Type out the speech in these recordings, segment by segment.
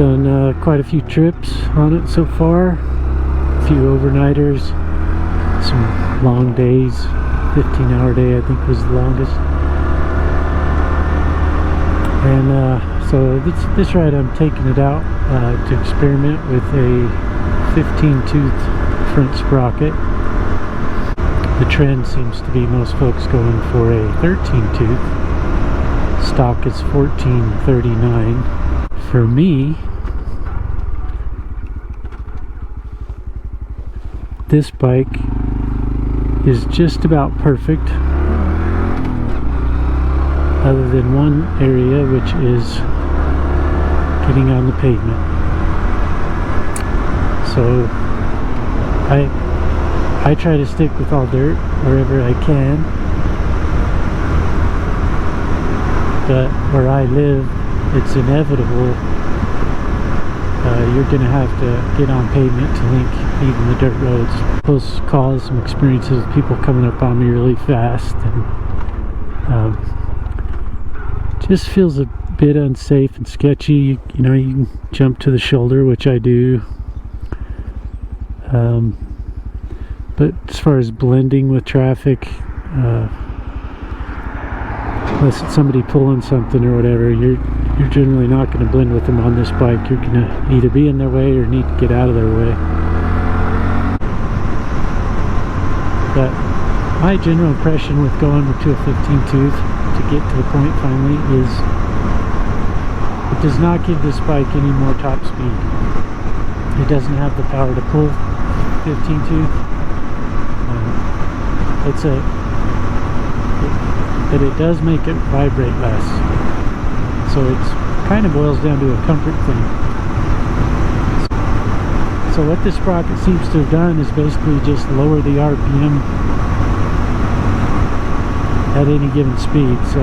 Done quite a few trips on it so far. A few overnighters, some long days. 15-hour day I think was the longest. And so this ride I'm taking it out to experiment with a 15-tooth front sprocket. The trend seems to be most folks going for a 13-tooth. Stock is $14.39. For me, this bike is just about perfect, other than one area, which is getting on the pavement. So I try to stick with all dirt wherever I can, but where I live, it's inevitable. You're gonna have to get on pavement to link even the dirt roads. Close calls, some experiences with people coming up on me really fast, and just feels a bit unsafe and sketchy. You know, you can jump to the shoulder, which I do. But as far as blending with traffic, unless it's somebody pulling something or whatever, you're generally not going to blend with them on this bike. You're going to either be in their way or need to get out of their way. But my general impression with going to a 15-tooth to get to the point finally is it does not give this bike any more top speed. It doesn't have the power to pull 15-tooth. But it does make it vibrate less. So it's kind of boils down to a comfort thing. So what this sprocket seems to have done is basically just lower the RPM at any given speed. So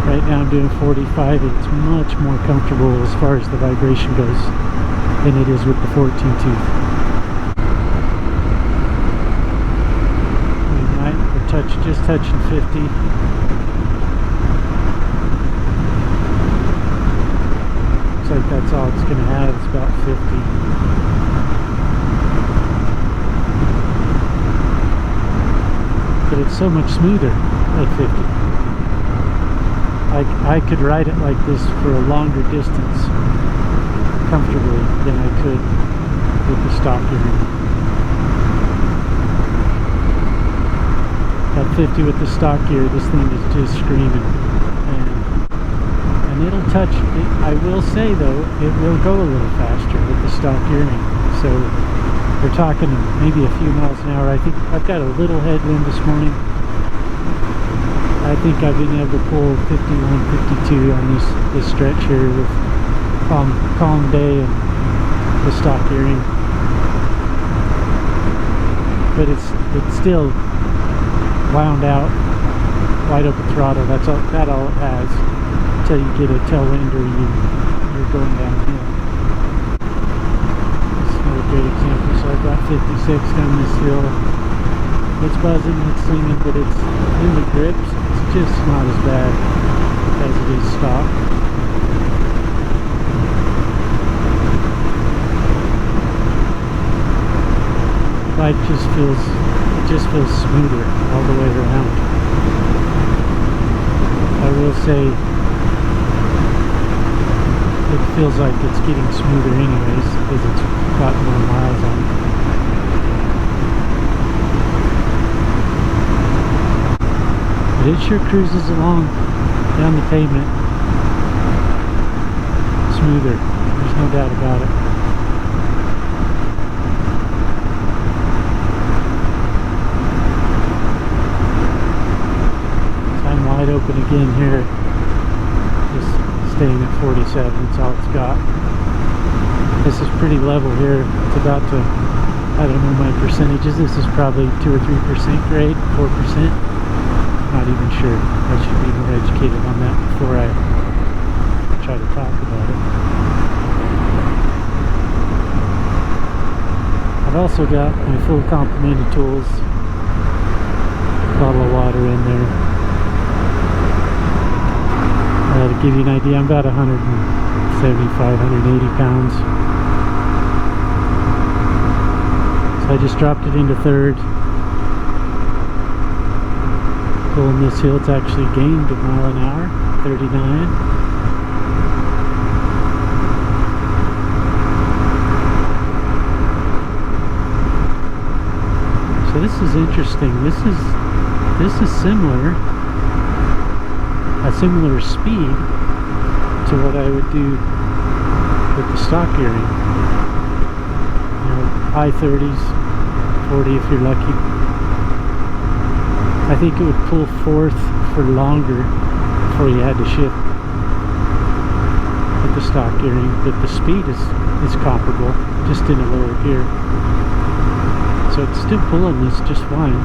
right now I'm doing 45, and it's much more comfortable as far as the vibration goes than it is with the 14-tooth. Just touching 50. Looks like that's all it's going to have. It's about 50. But it's so much smoother at 50. I could ride it like this for a longer distance comfortably than I could with the stock gear. At 50 with the stock gear, this thing is just screaming, and it'll touch. I will say though, it will go a little faster with the stock gearing. So we're talking maybe a few miles an hour. I think I've got a little headwind this morning. I think I've been able to pull 51, 52 on this stretch here with calm day and the stock gearing. But it's still wound out, wide open throttle. That's all it has until you get a tailwind or you're going downhill. That's another great example. So I've got 56 down this hill. It's buzzing, it's singing, but it's in the grips. It's just not as bad as it is stock. Bike just feels smoother all the way around. I will say it feels like it's getting smoother anyways because it's got more miles on it. But it sure cruises along down the pavement smoother. There's no doubt about it. Open again here, just staying at 47. That's all it's got. This is pretty level here. It's about to, I don't know my percentages. This is probably 2 or 3% grade, 4%. Not even sure. I should be more educated on that before I try to talk about it. I've also got my full complement of tools. Bottle of water in there. To give you an idea, I'm about 170 175, 180 pounds. So I just dropped it into third. Pulling this hill, it's actually gained a mile an hour, 39. So this is interesting. This is similar, a similar speed to what I would do with the stock gearing. You know, high 30s, 40 if you're lucky. I think it would pull forth for longer before you had to shift with the stock gearing, but the speed is comparable, just in a lower gear. So it's still pulling this just fine.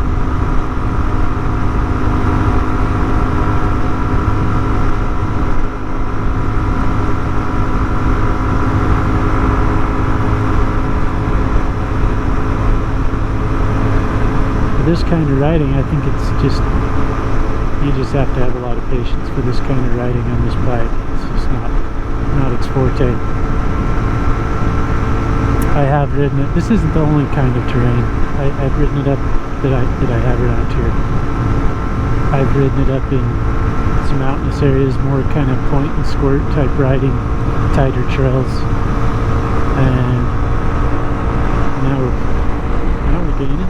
For this kind of riding, I think it's just, you just have to have a lot of patience for this kind of riding on this bike. It's just not its forte. I have ridden it. This isn't the only kind of terrain. I've ridden it up that I have around here. I've ridden it up in some mountainous areas, more kind of point and squirt type riding, tighter trails. And now we're gaining.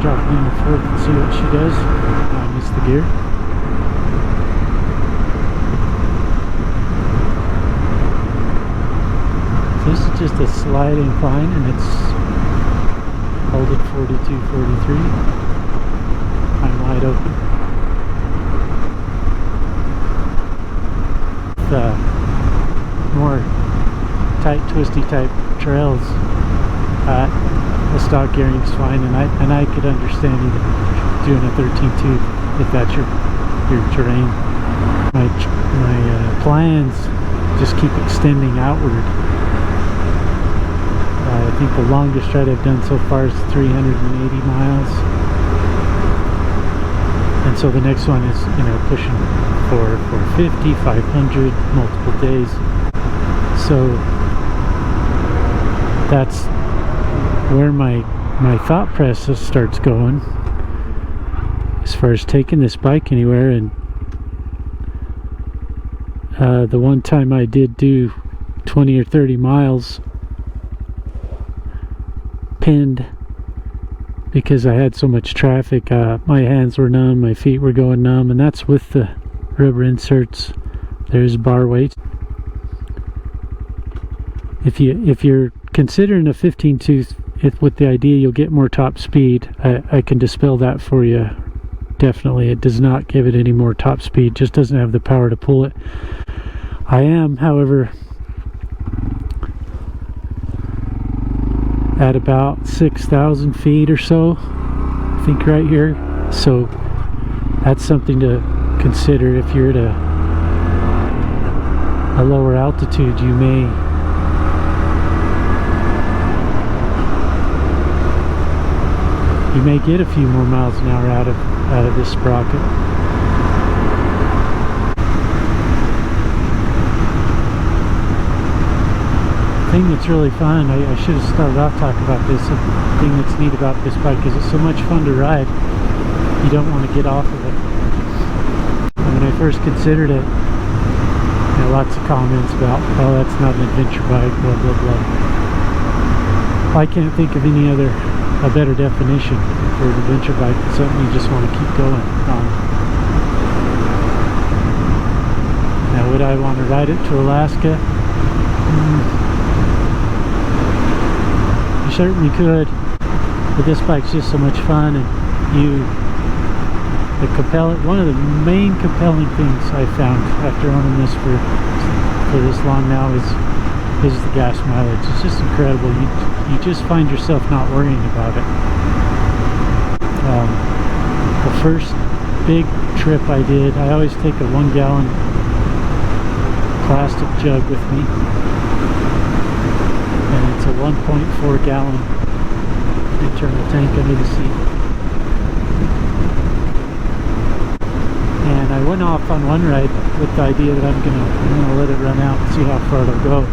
Dropping in the fourth and see what she does. I missed the gear. So this is just a slight incline, and it's held at 42, 43. I'm wide open. The more tight, twisty type trails, the stock gearing is fine, and I could understand even doing a 13.2 if that's your terrain. My plans just keep extending outward. I think the longest ride I've done so far is 380 miles, and so the next one is, you know, pushing for 450, 500, multiple days. So that's where my thought process starts going as far as taking this bike anywhere. And the one time I did do 20 or 30 miles pinned because I had so much traffic, my hands were numb, my feet were going numb, and that's with the rubber inserts. There's bar weight. If you're considering a 15 tooth with the idea you'll get more top speed, I can dispel that for you. Definitely, it does not give it any more top speed, just doesn't have the power to pull it. I am, however, at about 6,000 feet or so, I think, right here. So that's something to consider. If you're at a lower altitude, you may get a few more miles an hour out of this sprocket. The thing that's really fun, I should have started off talking about this. The thing that's neat about this bike is it's so much fun to ride, you don't want to get off of it. And when I first considered it, you know, lots of comments about, oh, that's not an adventure bike, blah blah blah. I can't think of any other a better definition for an adventure bike. It's something you just want to keep going on. Now, would I want to ride it to Alaska? You certainly could, but this bike's just so much fun, and one of the main compelling things I found after owning this for this long now is the gas mileage. It's just incredible. You just find yourself not worrying about it. The first big trip I did, I always take a 1 gallon plastic jug with me, and it's a 1.4 gallon internal tank under the seat. And I went off on one ride with the idea that I'm gonna let it run out and see how far it'll go.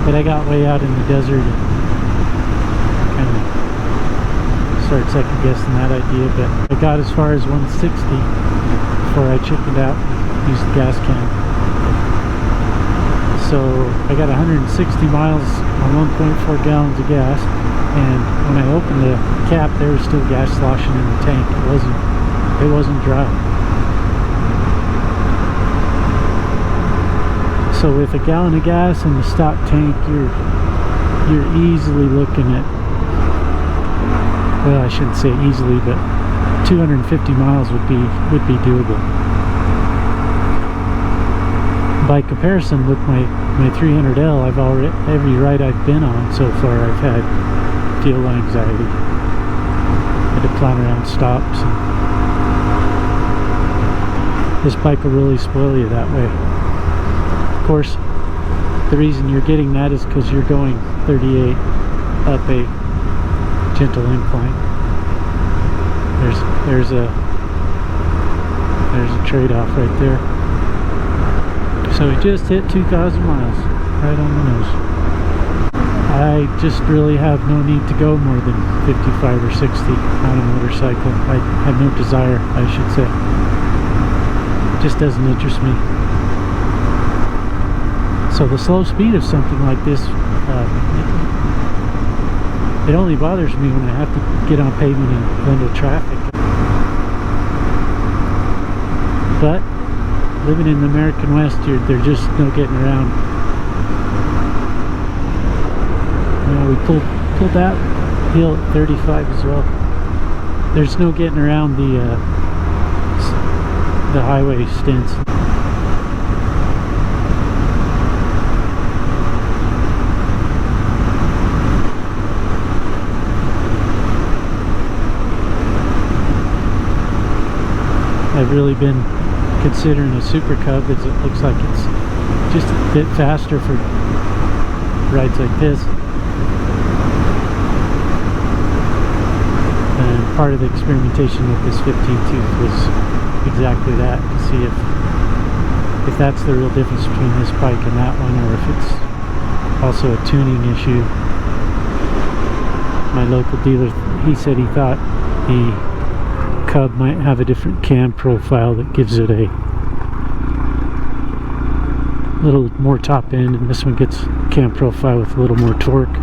But I got way out in the desert and kind of started second guessing that idea. But I got as far as 160 before I chickened out and used the gas can. So I got 160 miles on 1.4 gallons of gas, and when I opened the cap, there was still gas sloshing in the tank. It wasn't dry. So with a gallon of gas in the stock tank, you're easily looking at, well, I shouldn't say easily, but 250 miles would be doable. By comparison with my 300L, every ride I've been on so far, I've had fuel anxiety. I had to plan around stops. This bike will really spoil you that way. Of course, the reason you're getting that is because you're going 38 up a gentle incline. There's a trade-off right there. So we just hit 2,000 miles, right on the nose. I just really have no need to go more than 55 or 60 on a motorcycle. I have no desire, I should say. It just doesn't interest me. So the slow speed of something like this, it only bothers me when I have to get on pavement and blend with traffic. But living in the American West, there's just no getting around. You know, we pulled that hill at 35 as well. There's no getting around the highway stints. I've really been considering a Super Cub, as it looks like it's just a bit faster for rides like this. And part of the experimentation with this 15 tooth was exactly that, to see if that's the real difference between this bike and that one, or if it's also a tuning issue. My local dealer, he said he thought the Cub might have a different cam profile that gives it a little more top end, and this one gets cam profile with a little more torque.